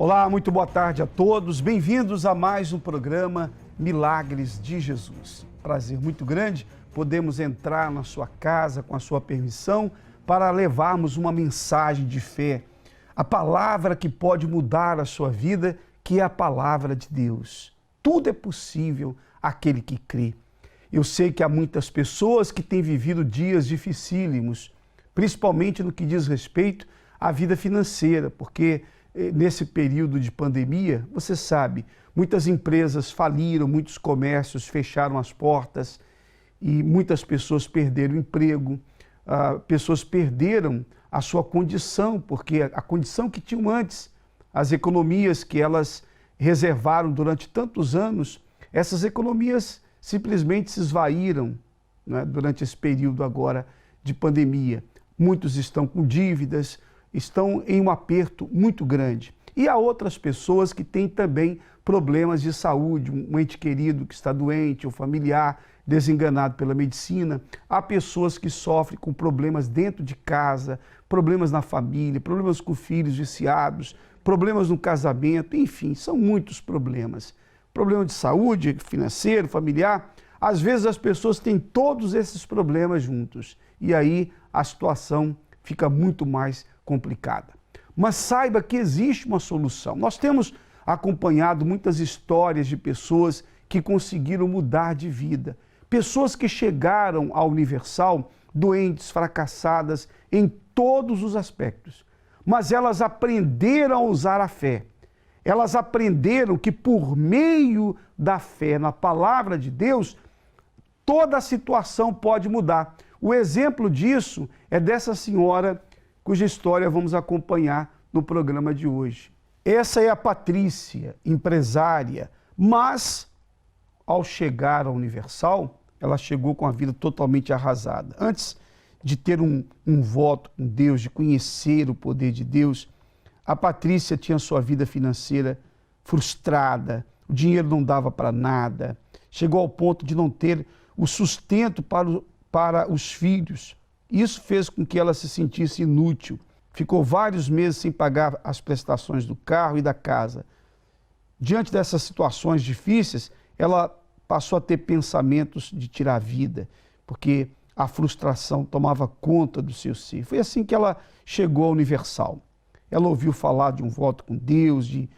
Olá, muito boa tarde a todos. Bem-vindos a mais um programa Milagres de Jesus. Prazer muito grande podemos entrar na sua casa com a sua permissão para levarmos uma mensagem de fé, a palavra que pode mudar a sua vida, que é a palavra de Deus. Tudo é possível àquele que crê. Eu sei que há muitas pessoas que têm vivido dias dificílimos, principalmente no que diz respeito à vida financeira, porque nesse período de pandemia, você sabe, muitas empresas faliram, muitos comércios fecharam as portas e muitas pessoas perderam o emprego, pessoas perderam a sua condição, porque a condição que tinham antes, as economias que elas reservaram durante tantos anos, essas economias simplesmente se esvaíram, né, durante esse período agora de pandemia. Muitos estão com dívidas, estão em um aperto muito grande. E há outras pessoas que têm também problemas de saúde, um ente querido que está doente, um familiar desenganado pela medicina. Há pessoas que sofrem com problemas dentro de casa, problemas na família, problemas com filhos viciados, problemas no casamento, enfim, são muitos problemas. Problema de saúde, financeiro, familiar. Às vezes as pessoas têm todos esses problemas juntos e aí a situação fica muito mais complicada. Mas saiba que existe uma solução. Nós temos acompanhado muitas histórias de pessoas que conseguiram mudar de vida. Pessoas que chegaram à Universal doentes, fracassadas em todos os aspectos. Mas elas aprenderam a usar a fé. Elas aprenderam que por meio da fé na palavra de Deus, toda a situação pode mudar. O exemplo disso é dessa senhora cuja história vamos acompanhar no programa de hoje. Essa é a Patrícia, empresária, mas ao chegar à Universal, ela chegou com a vida totalmente arrasada. Antes de ter um voto com Deus, de conhecer o poder de Deus, a Patrícia tinha sua vida financeira frustrada, o dinheiro não dava para nada, chegou ao ponto de não ter o sustento para os filhos. Isso fez com que ela se sentisse inútil. Ficou vários meses sem pagar as prestações do carro e da casa. Diante dessas situações difíceis, ela passou a ter pensamentos de tirar a vida, porque a frustração tomava conta do seu ser. Foi assim que ela chegou à Universal. Ela ouviu falar de um voto com Deus, de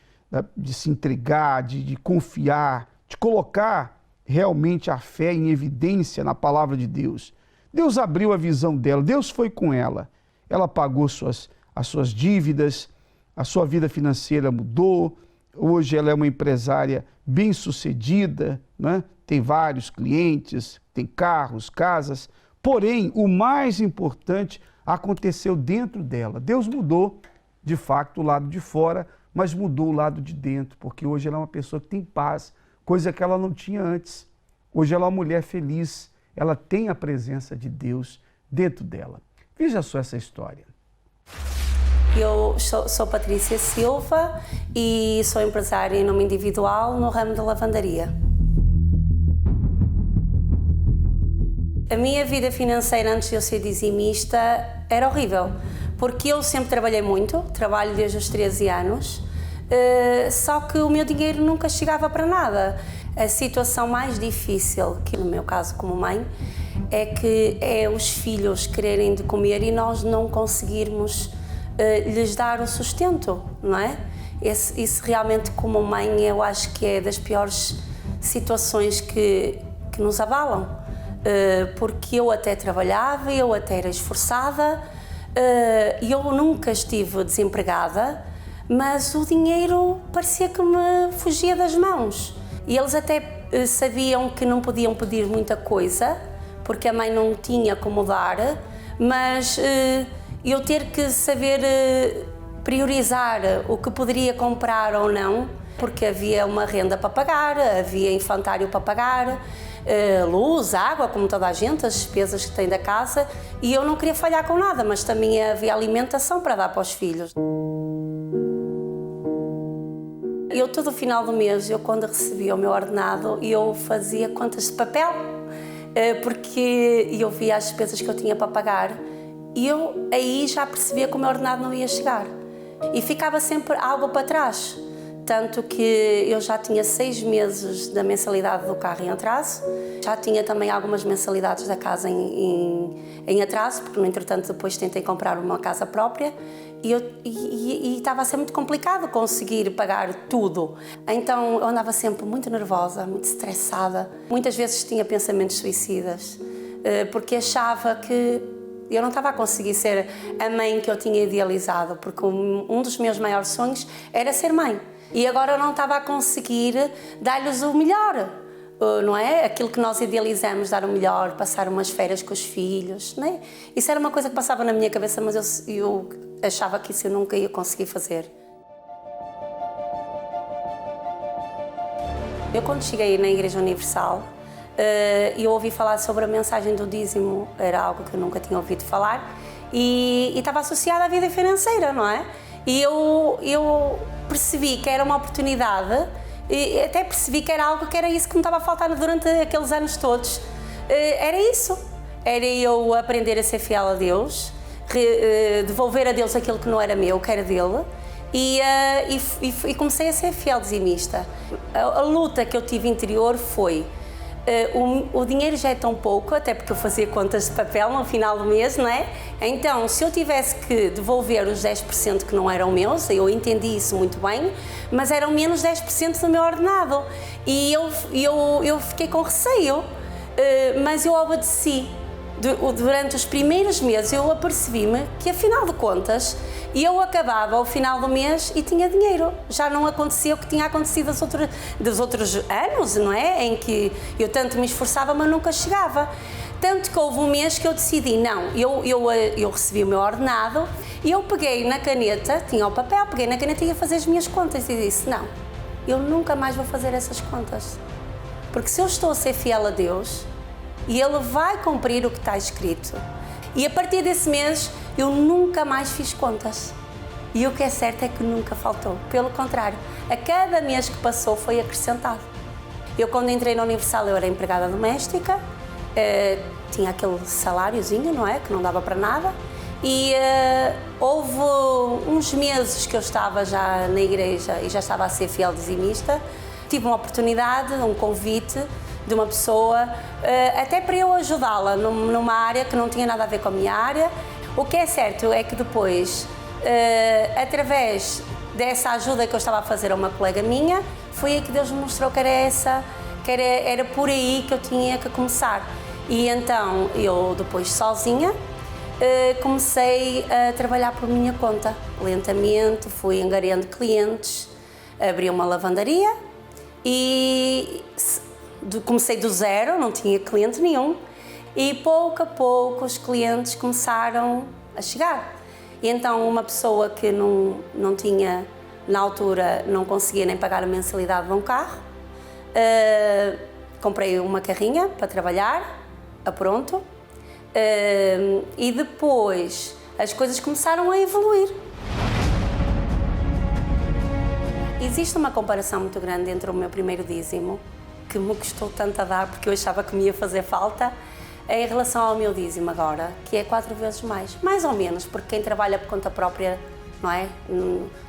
se entregar, de confiar, de colocar realmente a fé em evidência na palavra de Deus. Deus abriu a visão dela, Deus foi com ela. Ela pagou as suas dívidas, a sua vida financeira mudou. Hoje ela é uma empresária bem-sucedida, né? Tem vários clientes, tem carros, casas. Porém, o mais importante aconteceu dentro dela. Deus mudou, de fato, o lado de fora, mas mudou o lado de dentro, porque hoje ela é uma pessoa que tem paz, coisa que ela não tinha antes. Hoje ela é uma mulher feliz, ela tem a presença de Deus dentro dela. Veja só essa história. Eu sou Patrícia Silva e sou empresária em nome individual no ramo da lavandaria. A minha vida financeira antes de eu ser dizimista era horrível, porque eu sempre trabalhei muito, trabalho desde os 13 anos, só que o meu dinheiro nunca chegava para nada. A situação mais difícil, que no meu caso como mãe, é que os filhos quererem de comer e nós não conseguirmos lhes dar o sustento, não é? Isso realmente como mãe eu acho que é das piores situações que nos abalam, porque eu até trabalhava, eu até era esforçada, eu nunca estive desempregada, mas o dinheiro parecia que me fugia das mãos. E eles até sabiam que não podiam pedir muita coisa, porque a mãe não tinha como dar, mas eu ter que saber priorizar o que poderia comprar ou não, porque havia uma renda para pagar, havia infantário para pagar, luz, água, como toda a gente, as despesas que tem da casa, e eu não queria falhar com nada, mas também havia alimentação para dar para os filhos. Eu, todo o final do mês, quando recebia o meu ordenado, eu fazia contas de papel, porque eu via as despesas que eu tinha para pagar e eu aí já percebia que o meu ordenado não ia chegar. E ficava sempre algo para trás. Tanto que eu já tinha 6 meses da mensalidade do carro em atraso, já tinha também algumas mensalidades da casa em atraso, porque no entretanto depois tentei comprar uma casa própria e estava a ser muito complicado conseguir pagar tudo. Então eu andava sempre muito nervosa, muito estressada. Muitas vezes tinha pensamentos suicidas, porque achava que eu não estava a conseguir ser a mãe que eu tinha idealizado, porque um dos meus maiores sonhos era ser mãe. E agora eu não estava a conseguir dar-lhes o melhor, não é? Aquilo que nós idealizamos, dar o melhor, passar umas férias com os filhos, não é? Isso era uma coisa que passava na minha cabeça, mas eu achava que isso eu nunca ia conseguir fazer. Eu, quando cheguei na Igreja Universal, eu ouvi falar sobre a mensagem do dízimo, era algo que eu nunca tinha ouvido falar, e estava associada à vida financeira, não é? E eu percebi que era uma oportunidade, e até percebi que era algo que era isso que me estava a faltar durante aqueles anos todos. Era isso, era eu aprender a ser fiel a Deus, devolver a Deus aquilo que não era meu, que era dele, e comecei a ser fiel dizimista. A luta que eu tive interior foi: o dinheiro já é tão pouco, até porque eu fazia contas de papel no final do mês, não é? Então, se eu tivesse que devolver os 10% que não eram meus, eu entendi isso muito bem, mas eram menos 10% do meu ordenado. E eu fiquei com receio, mas eu obedeci. Durante os primeiros meses eu apercebi-me que, afinal de contas, eu acabava ao final do mês e tinha dinheiro. Já não acontecia o que tinha acontecido dos outros anos, não é? Em que eu tanto me esforçava, mas nunca chegava. Tanto que houve um mês que eu decidi, não, eu recebi o meu ordenado e eu peguei na caneta, tinha o papel, peguei na caneta e ia fazer as minhas contas e disse, não, eu nunca mais vou fazer essas contas. Porque se eu estou a ser fiel a Deus, e Ele vai cumprir o que está escrito. E a partir desse mês, eu nunca mais fiz contas. E o que é certo é que nunca faltou. Pelo contrário, a cada mês que passou foi acrescentado. Eu, quando entrei na Universal, eu era empregada doméstica, tinha aquele saláriozinho, não é? Que não dava para nada. E houve uns meses que eu estava já na igreja e já estava a ser fiel dizimista. Tive uma oportunidade, um convite de uma pessoa, até para eu ajudá-la numa área que não tinha nada a ver com a minha área. O que é certo é que depois, através dessa ajuda que eu estava a fazer a uma colega minha, foi aí que Deus me mostrou que era por aí que eu tinha que começar. E então, eu depois sozinha, comecei a trabalhar por minha conta. Lentamente, fui angariando clientes, abri uma lavandaria e comecei do zero, não tinha cliente nenhum, e pouco a pouco os clientes começaram a chegar. E então uma pessoa que não tinha, na altura, não conseguia nem pagar a mensalidade de um carro, comprei uma carrinha para trabalhar, a pronto, e depois as coisas começaram a evoluir. Existe uma comparação muito grande entre o meu primeiro dízimo, que me custou tanto a dar porque eu achava que me ia fazer falta, em relação ao meu dízimo agora, que é 4 vezes mais ou menos, porque quem trabalha por conta própria, não é?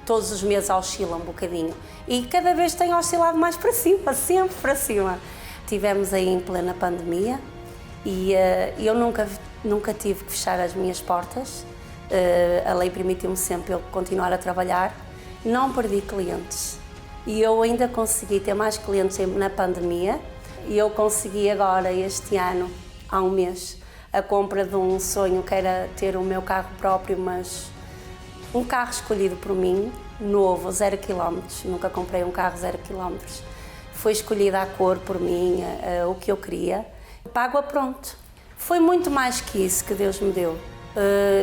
Todos os meses oscila um bocadinho e cada vez tem oscilado mais para cima, sempre para cima. Tivemos aí em plena pandemia e eu nunca tive que fechar as minhas portas, a lei permitiu-me sempre eu continuar a trabalhar, não perdi clientes. E eu ainda consegui ter mais clientes na pandemia e eu consegui agora, este ano, há um mês, a compra de um sonho que era ter o meu carro próprio, mas um carro escolhido por mim, novo, 0 km. Nunca comprei um carro 0 km. Foi escolhida a cor por mim, o que eu queria. Pago a pronto. Foi muito mais que isso que Deus me deu.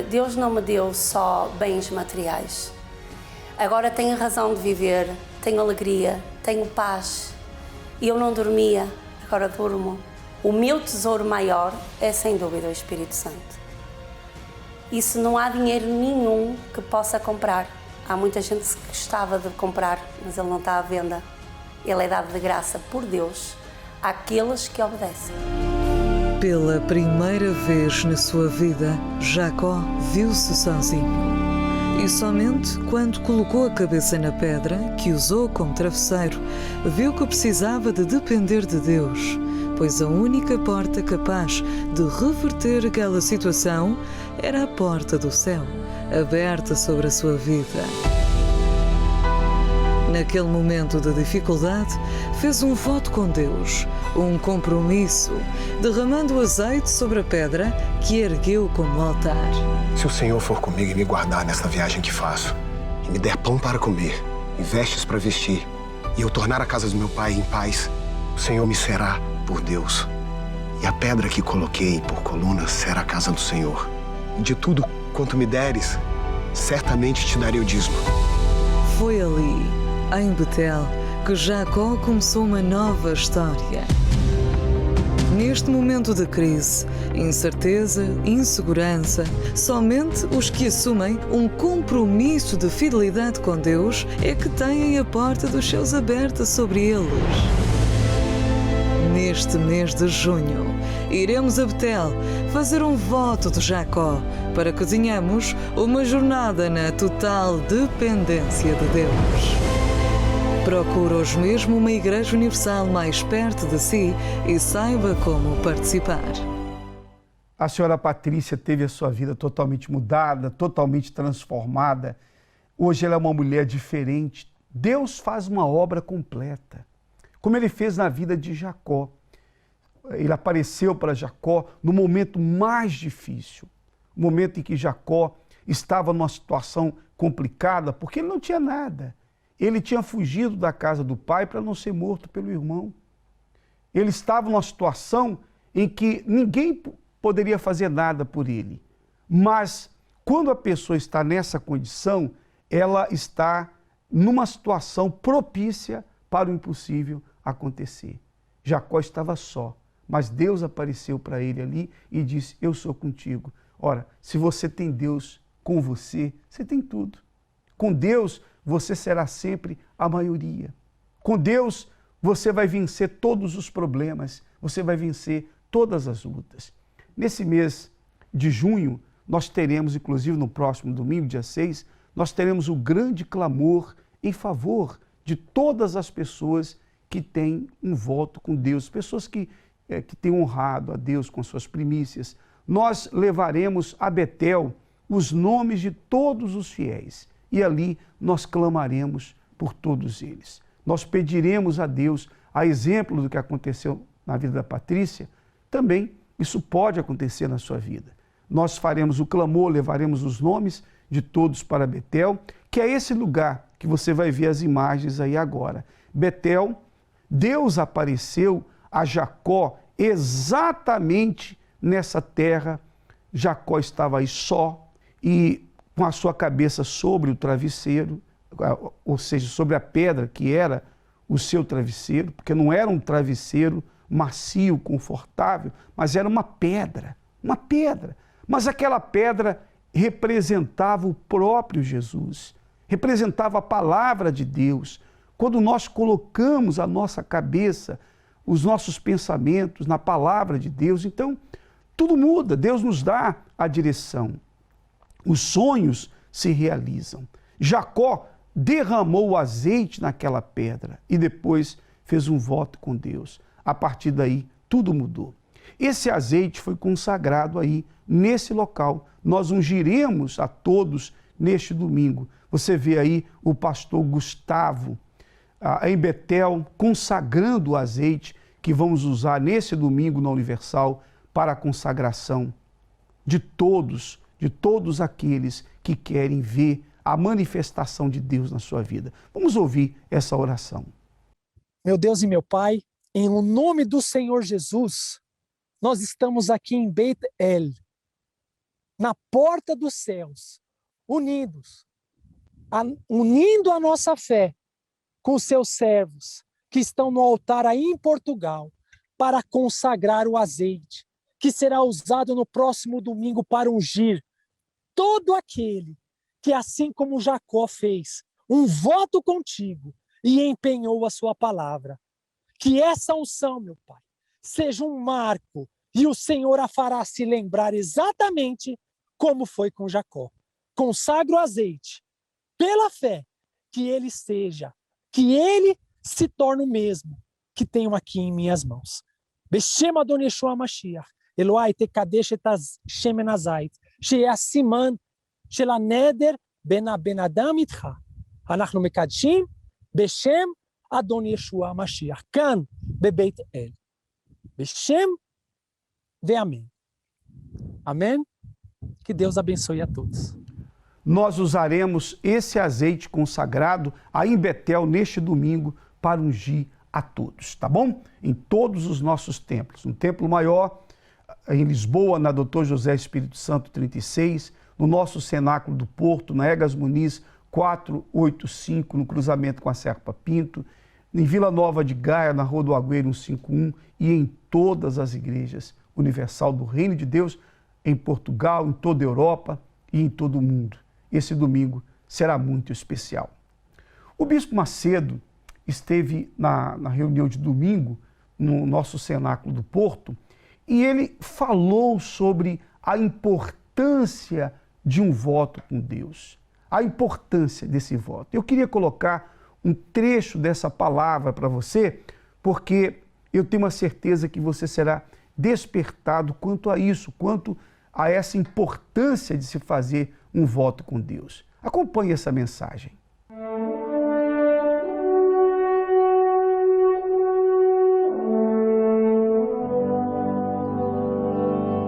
Deus não me deu só bens materiais. Agora tenho razão de viver, tenho alegria, tenho paz. E eu não dormia, agora durmo. O meu tesouro maior é, sem dúvida, o Espírito Santo. Isso não há dinheiro nenhum que possa comprar. Há muita gente que gostava de comprar, mas ele não está à venda. Ele é dado de graça por Deus àqueles que obedecem. Pela primeira vez na sua vida, Jacó viu-se sozinho. E somente quando colocou a cabeça na pedra, que usou como travesseiro, viu que precisava de depender de Deus, pois a única porta capaz de reverter aquela situação era a porta do céu, aberta sobre a sua vida. Naquele momento de dificuldade, fez um voto com Deus, um compromisso, derramando azeite sobre a pedra que ergueu como altar. Se o Senhor for comigo e me guardar nesta viagem que faço, e me der pão para comer, e vestes para vestir, e eu tornar a casa do meu pai em paz, o Senhor me será por Deus. E a pedra que coloquei por coluna será a casa do Senhor. E de tudo quanto me deres, certamente te darei o dízimo. Foi ali, em Betel, que Jacó começou uma nova história. Neste momento de crise, incerteza, insegurança, somente os que assumem um compromisso de fidelidade com Deus é que têm a porta dos céus aberta sobre eles. Neste mês de junho, iremos a Betel fazer um voto de Jacó para que tenhamos uma jornada na total dependência de Deus. Procure hoje mesmo uma Igreja Universal mais perto de si e saiba como participar. A senhora Patrícia teve a sua vida totalmente mudada, totalmente transformada. Hoje ela é uma mulher diferente. Deus faz uma obra completa, como ele fez na vida de Jacó. Ele apareceu para Jacó no momento mais difícil, o momento em que Jacó estava numa situação complicada, porque ele não tinha nada. Ele tinha fugido da casa do pai para não ser morto pelo irmão. Ele estava numa situação em que ninguém poderia fazer nada por ele. Mas quando a pessoa está nessa condição, ela está numa situação propícia para o impossível acontecer. Jacó estava só, mas Deus apareceu para ele ali e disse: eu sou contigo. Ora, se você tem Deus com você, você tem tudo. Com Deus, você será sempre a maioria. Com Deus, você vai vencer todos os problemas, você vai vencer todas as lutas. Nesse mês de junho, nós teremos, inclusive no próximo domingo, dia 6, nós teremos o grande clamor em favor de todas as pessoas que têm um voto com Deus, pessoas que têm honrado a Deus com suas primícias. Nós levaremos a Betel os nomes de todos os fiéis e ali nós clamaremos por todos eles. Nós pediremos a Deus, a exemplo do que aconteceu na vida da Patrícia, também isso pode acontecer na sua vida. Nós faremos o clamor, levaremos os nomes de todos para Betel, que é esse lugar que você vai ver as imagens aí agora. Betel, Deus apareceu a Jacó exatamente nessa terra. Jacó estava aí só e com a sua cabeça sobre o travesseiro, ou seja, sobre a pedra que era o seu travesseiro, porque não era um travesseiro macio, confortável, mas era uma pedra. Mas aquela pedra representava o próprio Jesus, representava a palavra de Deus. Quando nós colocamos a nossa cabeça, os nossos pensamentos na palavra de Deus, então tudo muda, Deus nos dá a direção. Os sonhos se realizam. Jacó derramou o azeite naquela pedra e depois fez um voto com Deus. A partir daí, tudo mudou. Esse azeite foi consagrado aí, nesse local. Nós ungiremos a todos neste domingo. Você vê aí o pastor Gustavo em Betel consagrando o azeite que vamos usar nesse domingo na Universal para a consagração de todos aqueles que querem ver a manifestação de Deus na sua vida. Vamos ouvir essa oração. Meu Deus e meu Pai, em nome do Senhor Jesus, nós estamos aqui em Bet-El, na porta dos céus, unindo a nossa fé com os seus servos que estão no altar aí em Portugal para consagrar o azeite, que será usado no próximo domingo para ungir todo aquele que, assim como Jacó fez, um voto contigo e empenhou a sua palavra. Que essa unção, meu Pai, seja um marco e o Senhor a fará se lembrar exatamente como foi com Jacó. consagro o azeite pela fé, que ele se torne o mesmo que tenho aqui em minhas mãos. Beshem Adon Yeshua Mashiach, Eloai tekadesh et shemen hazait, she'eh siman shel haneder ben adam itcha. אנחנו מקדשים בשם אדון ישוע המשיח, כאן בבית אל. בשם ואמן. Amém? Que Deus abençoe a todos. Nós usaremos esse azeite consagrado aí em Betel neste domingo para ungir a todos, tá bom? Em todos os nossos templos. No Templo Maior, em Lisboa, na Dr. José Espírito Santo 36, no nosso Cenáculo do Porto, na Egas Muniz 485, no cruzamento com a Serpa Pinto, em Vila Nova de Gaia, na Rua do Agüero 151 e em todas as igrejas universal do Reino de Deus, em Portugal, em toda a Europa e em todo o mundo. Esse domingo será muito especial. O Bispo Macedo esteve na reunião de domingo, no nosso Cenáculo do Porto, e ele falou sobre a importância de um voto com Deus. A importância desse voto. Eu queria colocar um trecho dessa palavra para você, porque eu tenho uma certeza que você será despertado quanto a isso, quanto a essa importância de se fazer um voto com Deus. Acompanhe essa mensagem.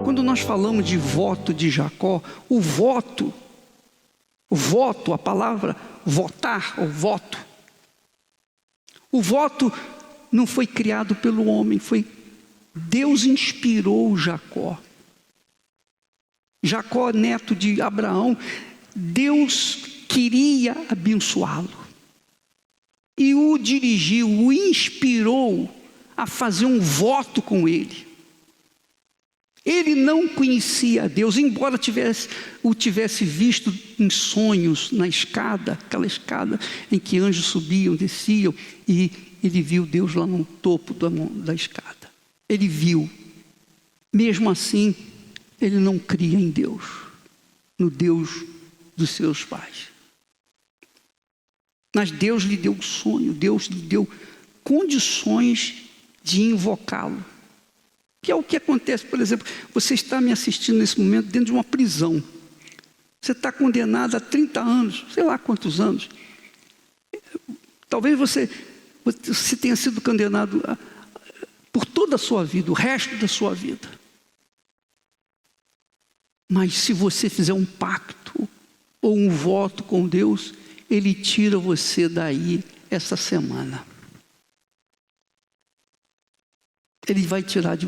Quando nós falamos de voto de Jacó, o voto, a palavra votar ou voto. O voto não foi criado pelo homem, Deus inspirou Jacó. Jacó, neto de Abraão, Deus queria abençoá-lo. E o dirigiu, o inspirou a fazer um voto com ele. Ele não conhecia a Deus, embora o tivesse visto em sonhos na escada, aquela escada em que anjos subiam, desciam, e ele viu Deus lá no topo da escada. Ele viu. Mesmo assim, ele não cria em Deus, no Deus dos seus pais. Mas Deus lhe deu um sonho, Deus lhe deu condições de invocá-lo. Que é o que acontece, por exemplo, você está me assistindo nesse momento dentro de uma prisão. Você está condenado a 30 anos, sei lá quantos anos. Talvez você tenha sido condenado por toda a sua vida, o resto da sua vida. Mas se você fizer um pacto ou um voto com Deus, Ele tira você daí essa semana. Ele vai tirar de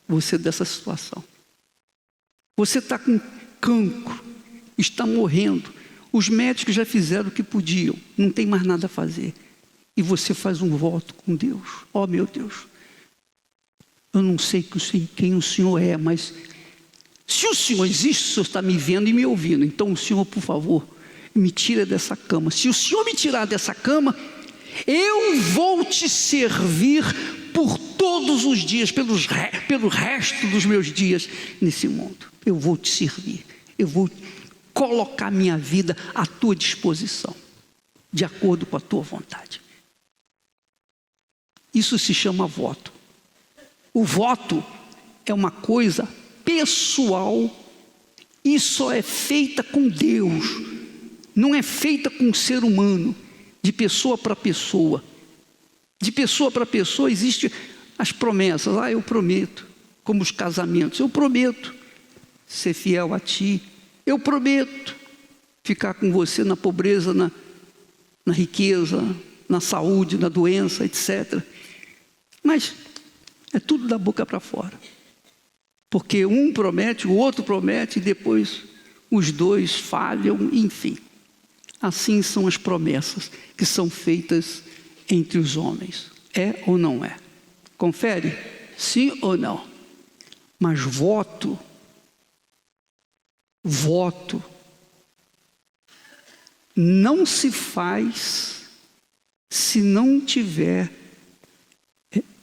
você dessa situação. Você está com cancro, está morrendo. Os médicos já fizeram o que podiam, não tem mais nada a fazer. E você faz um voto com Deus. Oh, meu Deus, eu não sei quem o Senhor é, mas se o Senhor existe, o Senhor está me vendo e me ouvindo. Então o Senhor, por favor, me tira dessa cama. Se o Senhor me tirar dessa cama, eu vou te servir por todos os dias, pelo resto dos meus dias nesse mundo. Eu vou te servir, eu vou colocar minha vida à tua disposição, de acordo com a tua vontade. Isso se chama voto. O voto é uma coisa pessoal e só é feita com Deus, não é feita com o ser humano, de pessoa para pessoa. De pessoa para pessoa existem as promessas. Eu prometo, como os casamentos, eu prometo ser fiel a ti, eu prometo ficar com você na pobreza, na riqueza, na saúde, na doença, etc. Mas é tudo da boca para fora. Porque um promete, o outro promete, e depois os dois falham, enfim. Assim são as promessas que são feitas entre os homens. É ou não é? Confere? Sim ou não? Mas voto não se faz se não tiver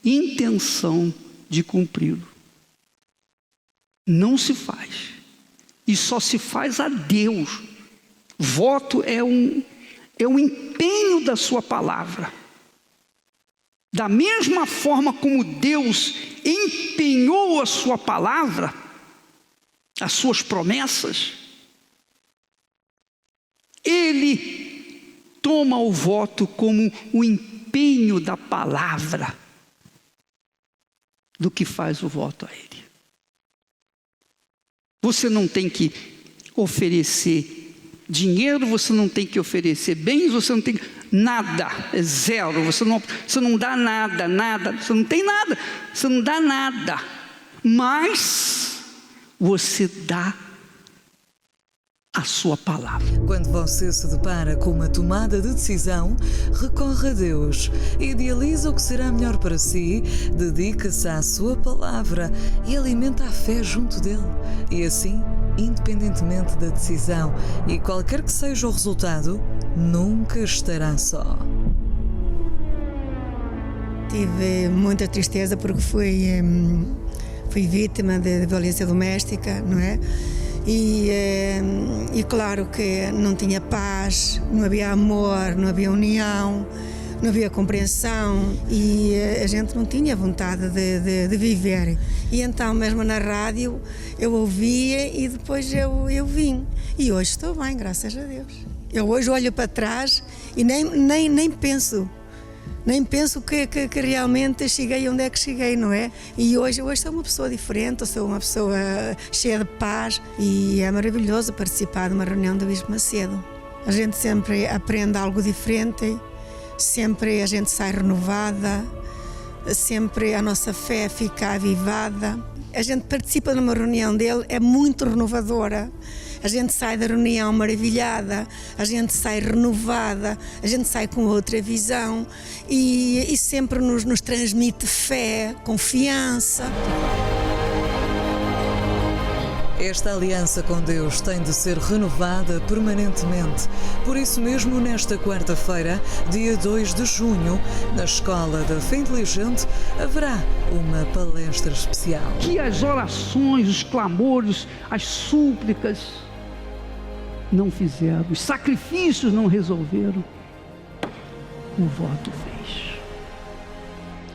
intenção de cumpri-lo. Não se faz. E só se faz a Deus Voto é um empenho da sua palavra. Da mesma forma como Deus empenhou a sua palavra, as suas promessas, Ele toma o voto como o empenho da palavra do que faz o voto a Ele. Você não tem que oferecer dinheiro, você não tem que oferecer bens, você não tem nada, é zero, você não dá nada, você não tem nada, você não dá nada, mas você dá a sua palavra. Quando você se depara com uma tomada de decisão, recorre a Deus, idealiza o que será melhor para si, dedica-se à sua palavra e alimenta a fé junto dele. E assim, independentemente da decisão e qualquer que seja o resultado, nunca estará só. Tive muita tristeza porque fui vítima de violência doméstica, não é? E claro que não tinha paz, não havia amor, não havia união, não havia compreensão e a gente não tinha vontade de viver. E então mesmo na rádio eu ouvia e depois eu vim. E hoje estou bem, graças a Deus. Eu hoje olho para trás e nem penso que realmente cheguei onde é que cheguei, não é? E hoje sou uma pessoa diferente, sou uma pessoa cheia de paz e é maravilhoso participar de uma reunião do Bispo Macedo. A gente sempre aprende algo diferente, sempre a gente sai renovada, sempre a nossa fé fica avivada. A gente participa numa reunião dele, é muito renovadora. A gente sai da reunião maravilhada, a gente sai renovada, a gente sai com outra visão e sempre nos transmite fé, confiança. Esta aliança com Deus tem de ser renovada permanentemente. Por isso mesmo, nesta quarta-feira, dia 2 de junho, na Escola da Fé Inteligente, haverá uma palestra especial. Que as orações, os clamores, as súplicas não fizeram, os sacrifícios não resolveram, o voto fez.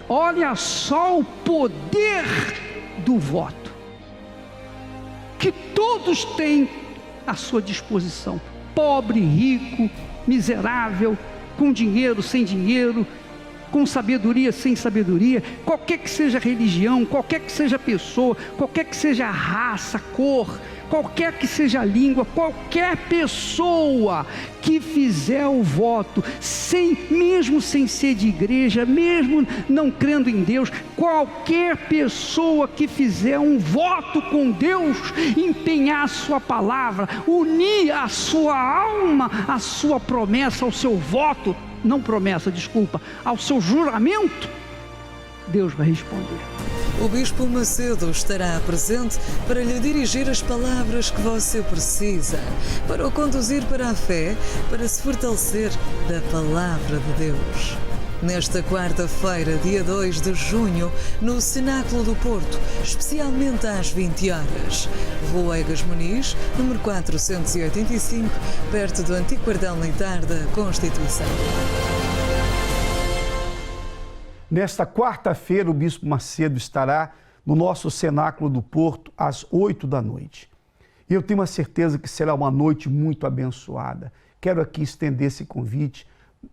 Olha só o poder do voto, que todos têm à sua disposição, pobre, rico, miserável, com dinheiro, sem dinheiro, com sabedoria, sem sabedoria, qualquer que seja a religião, qualquer que seja a pessoa, qualquer que seja a raça, cor, qualquer que seja a língua, qualquer pessoa que fizer o voto, mesmo sem ser de igreja, mesmo não crendo em Deus, qualquer pessoa que fizer um voto com Deus, empenhar a sua palavra, unir a sua alma, a sua promessa, ao seu voto, não promessa, desculpa, ao seu juramento, Deus vai responder. O Bispo Macedo estará presente para lhe dirigir as palavras que você precisa, para o conduzir para a fé, para se fortalecer da palavra de Deus. Nesta quarta-feira, dia 2 de junho, no Cenáculo do Porto, especialmente às 20 horas. Rua Egas Muniz, número 485, perto do antigo quartel-militar da Constituição. Nesta quarta-feira, o Bispo Macedo estará no nosso Cenáculo do Porto, às 8 da noite. E eu tenho a certeza que será uma noite muito abençoada. Quero aqui estender esse convite,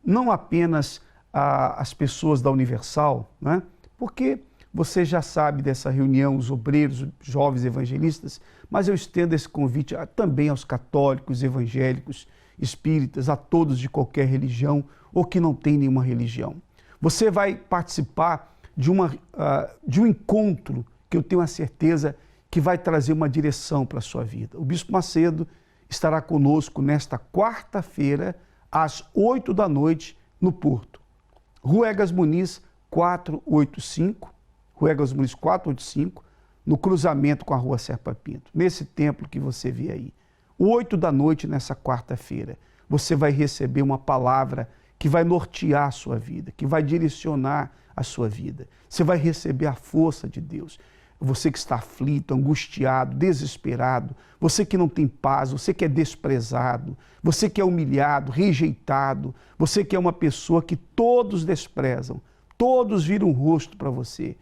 não apenas às pessoas da Universal, né? Porque você já sabe dessa reunião, os obreiros, os jovens evangelistas, mas eu estendo esse convite também aos católicos, evangélicos, espíritas, a todos de qualquer religião ou que não tem nenhuma religião. Você vai participar de um encontro que eu tenho a certeza que vai trazer uma direção para a sua vida. O Bispo Macedo estará conosco nesta quarta-feira, às 8 da noite, no Porto. Rua Egas Muniz, 485, Rua Egas Muniz 485, no cruzamento com a Rua Serpa Pinto, nesse templo que você vê aí. 8 da noite nessa quarta-feira, você vai receber uma palavra que vai nortear a sua vida, que vai direcionar a sua vida. Você vai receber a força de Deus. você que está aflito, angustiado, desesperado, você que não tem paz, você que é desprezado, você que é humilhado, rejeitado, você que é uma pessoa que todos desprezam, todos viram o rosto para você,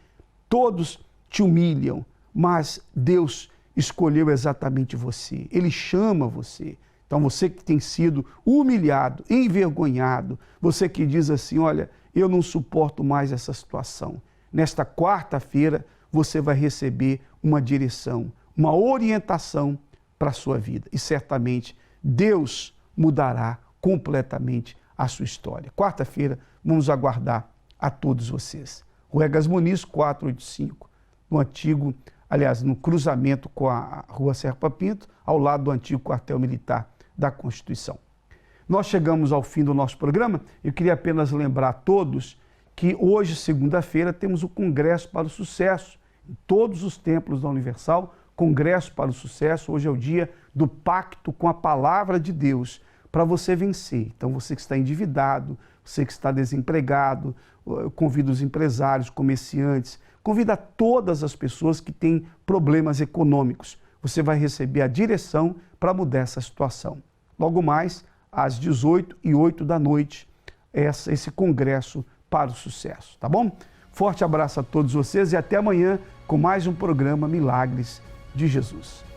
todos te humilham, mas Deus escolheu exatamente você, Ele chama você. Então você que tem sido humilhado, envergonhado, você que diz assim, olha, eu não suporto mais essa situação. Nesta quarta-feira você vai receber uma direção, uma orientação para a sua vida. E certamente Deus mudará completamente a sua história. Quarta-feira vamos aguardar a todos vocês. Rua Egas Muniz, 485, no cruzamento com a Rua Serpa Pinto, ao lado do antigo quartel militar da Constituição. Nós chegamos ao fim do nosso programa. Eu queria apenas lembrar a todos que hoje, segunda-feira, temos o Congresso para o Sucesso. Em todos os templos da Universal, Congresso para o Sucesso. Hoje é o dia do pacto com a Palavra de Deus para você vencer. Então, você que está endividado, você que está desempregado, eu convido os empresários, comerciantes, convido todas as pessoas que têm problemas econômicos. Você vai receber a direção para mudar essa situação. Logo mais, às 18h08, esse Congresso para o Sucesso, tá bom? Forte abraço a todos vocês e até amanhã com mais um programa Milagres de Jesus.